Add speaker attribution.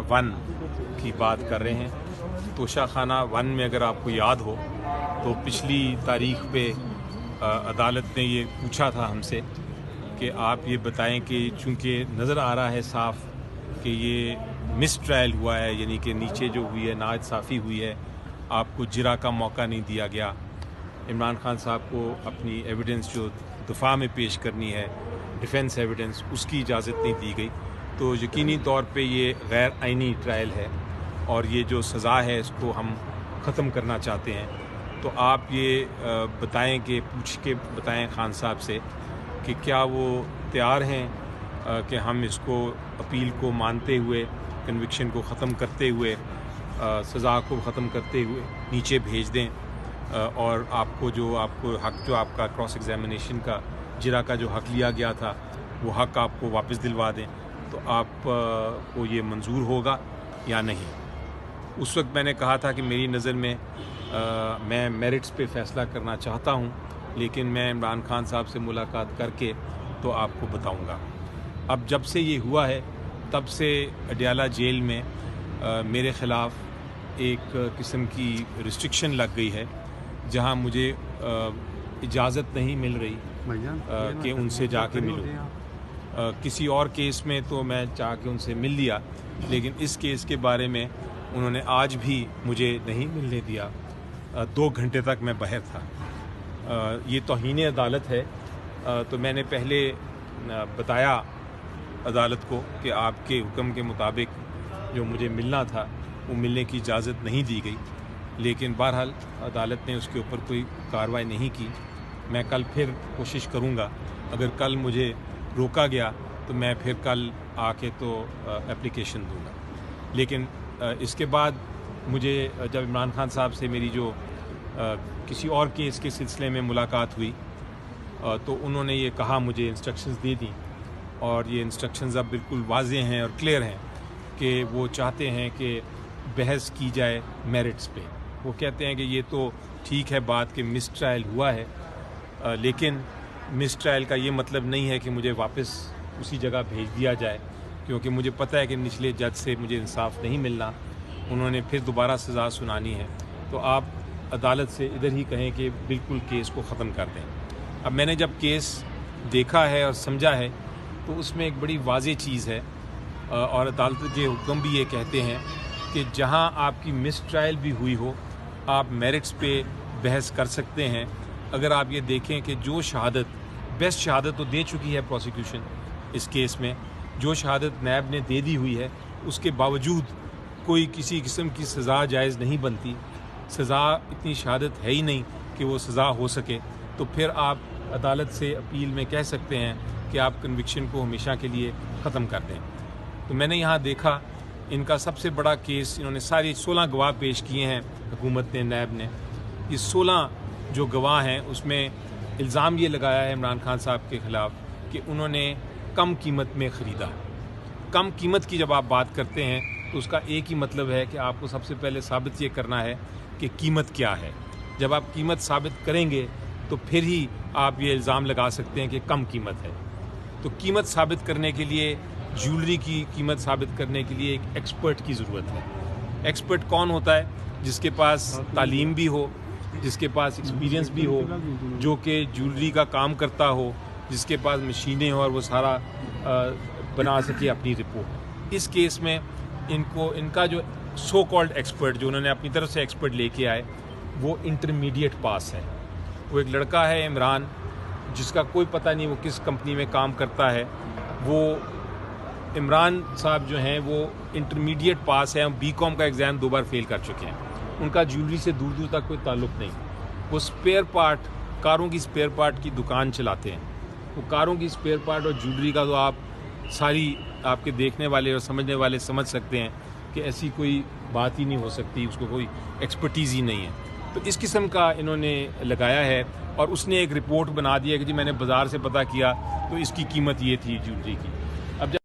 Speaker 1: One کی بات کر رہے ہیں۔ توشہ خانہ ون میں اگر آپ کو یاد ہو تو پچھلی تاریخ پہ عدالت نے یہ پوچھا تھا ہم سے کہ آپ یہ بتائیں کہ چونکہ نظر آ رہا ہے صاف کہ یہ مس ٹرائل ہوا ہے، یعنی کہ نیچے جو ہوئی ہے ناانصافی ہوئی ہے، آپ کو جرا کا موقع نہیں دیا گیا، عمران خان صاحب کو اپنی ایویڈنس جو دفاع میں پیش کرنی ہے، ڈیفنس ایویڈنس، اس کی اجازت نہیں دی گئی، تو یقینی طور پہ یہ غیر آئینی ٹرائل ہے اور یہ جو سزا ہے اس کو ہم ختم کرنا چاہتے ہیں۔ تو آپ یہ بتائیں کہ پوچھ کے بتائیں خان صاحب سے کہ کیا وہ تیار ہیں کہ ہم اس کو اپیل کو مانتے ہوئے، کنوکشن کو ختم کرتے ہوئے، سزا کو ختم کرتے ہوئے نیچے بھیج دیں اور آپ کو حق جو آپ کا کراس ایگزامینیشن کا جرا کا جو حق لیا گیا تھا وہ حق آپ کو واپس دلوا دیں، تو آپ کو یہ منظور ہوگا یا نہیں۔ اس وقت میں نے کہا تھا کہ میری نظر میں میں میرٹس پہ فیصلہ کرنا چاہتا ہوں، لیکن میں عمران خان صاحب سے ملاقات کر کے تو آپ کو بتاؤں گا۔ اب جب سے یہ ہوا ہے تب سے اڈیالہ جیل میں میرے خلاف ایک قسم کی ریسٹرکشن لگ گئی ہے، جہاں مجھے اجازت نہیں مل رہی کہ ان سے جا کے ملوں۔ کسی اور کیس میں تو میں چاہ کے ان سے مل لیا، لیکن اس کیس کے بارے میں انہوں نے آج بھی مجھے نہیں ملنے دیا۔ 2 گھنٹے تک میں باہر تھا۔ یہ توہین عدالت ہے۔ تو میں نے پہلے بتایا عدالت کو کہ آپ کے حکم کے مطابق جو مجھے ملنا تھا وہ ملنے کی اجازت نہیں دی گئی، لیکن بہرحال عدالت نے اس کے اوپر کوئی کارروائی نہیں کی۔ میں کل پھر کوشش کروں گا، اگر کل مجھے روکا گیا تو میں پھر کل آ کے تو اپلیکیشن دوں گا۔ لیکن اس کے بعد مجھے جب عمران خان صاحب سے میری جو کسی اور کیس کے سلسلے میں ملاقات ہوئی تو انہوں نے یہ کہا، مجھے انسٹرکشنز دے دیں، اور یہ انسٹرکشنز اب بالکل واضح ہیں اور کلیئر ہیں کہ وہ چاہتے ہیں کہ بحث کی جائے میرٹس پہ۔ وہ کہتے ہیں کہ یہ تو ٹھیک ہے بات کہ مس ٹرائل ہوا ہے، لیکن مس ٹرائل کا یہ مطلب نہیں ہے کہ مجھے واپس اسی جگہ بھیج دیا جائے، کیونکہ مجھے پتہ ہے کہ نچلے جج سے مجھے انصاف نہیں ملنا، انہوں نے پھر دوبارہ سزا سنانی ہے۔ تو آپ عدالت سے ادھر ہی کہیں کہ بالکل کیس کو ختم کر دیں۔ اب میں نے جب کیس دیکھا ہے اور سمجھا ہے تو اس میں ایک بڑی واضح چیز ہے، اور عدالت کے حکم بھی یہ کہتے ہیں کہ جہاں آپ کی مس ٹرائل بھی ہوئی ہو آپ میرٹس پہ بحث کر سکتے ہیں۔ اگر آپ یہ دیکھیں کہ جو شہادت، بیسٹ شہادت تو دے چکی ہے پروسیکیوشن اس کیس میں، جو شہادت نیب نے دے دی ہوئی ہے، اس کے باوجود کوئی کسی قسم کی سزا جائز نہیں بنتی، سزا اتنی شہادت ہے ہی نہیں کہ وہ سزا ہو سکے، تو پھر آپ عدالت سے اپیل میں کہہ سکتے ہیں کہ آپ کنوکشن کو ہمیشہ کے لیے ختم کر دیں۔ تو میں نے یہاں دیکھا ان کا سب سے بڑا کیس، انہوں نے ساری 16 گواہ پیش کیے ہیں حکومت نے، نیب نے۔ یہ 16 جو گواہ ہیں اس میں الزام یہ لگایا ہے عمران خان صاحب کے خلاف کہ انہوں نے کم قیمت میں خریدا۔ کم قیمت کی جب آپ بات کرتے ہیں تو اس کا ایک ہی مطلب ہے کہ آپ کو سب سے پہلے ثابت یہ کرنا ہے کہ قیمت کیا ہے۔ جب آپ قیمت ثابت کریں گے تو پھر ہی آپ یہ الزام لگا سکتے ہیں کہ کم قیمت ہے۔ تو قیمت ثابت کرنے کے لیے، جیولری کی قیمت ثابت کرنے کے لیے ایک ایکسپرٹ کی ضرورت ہے۔ ایکسپرٹ کون ہوتا ہے؟ جس کے پاس تعلیم بھی ہو، جس کے پاس ایکسپیرینس بھی ہو، جو کہ جیولری کا کام کرتا ہو، جس کے پاس مشینیں ہوں اور وہ سارا بنا سکے اپنی رپورٹ۔ اس کیس میں ان کا جو سو کالڈ ایکسپرٹ جو انہوں نے اپنی طرف سے ایکسپرٹ لے کے آئے وہ انٹرمیڈیٹ پاس ہے۔ وہ ایک لڑکا ہے عمران، جس کا کوئی پتہ نہیں وہ کس کمپنی میں کام کرتا ہے۔ وہ عمران صاحب جو ہیں وہ انٹرمیڈیٹ پاس ہیں، بی کام کا ایگزام 2 بار فیل کر چکے ہیں۔ ان کا جیولری سے دور دور تک کوئی تعلق نہیں۔ وہ سپیئر پارٹ، کاروں کی سپیئر پارٹ کی دکان چلاتے ہیں۔ وہ کاروں کی سپیئر پارٹ اور جیولری کا تو آپ ساری آپ کے دیکھنے والے اور سمجھنے والے سمجھ سکتے ہیں کہ ایسی کوئی بات ہی نہیں ہو سکتی، اس کو کوئی ایکسپرٹیز ہی نہیں ہے۔ تو اس قسم کا انہوں نے لگایا ہے، اور اس نے ایک رپورٹ بنا دی ہے کہ جی میں نے بازار سے پتہ کیا تو اس کی قیمت یہ تھی جیولری کی۔ اب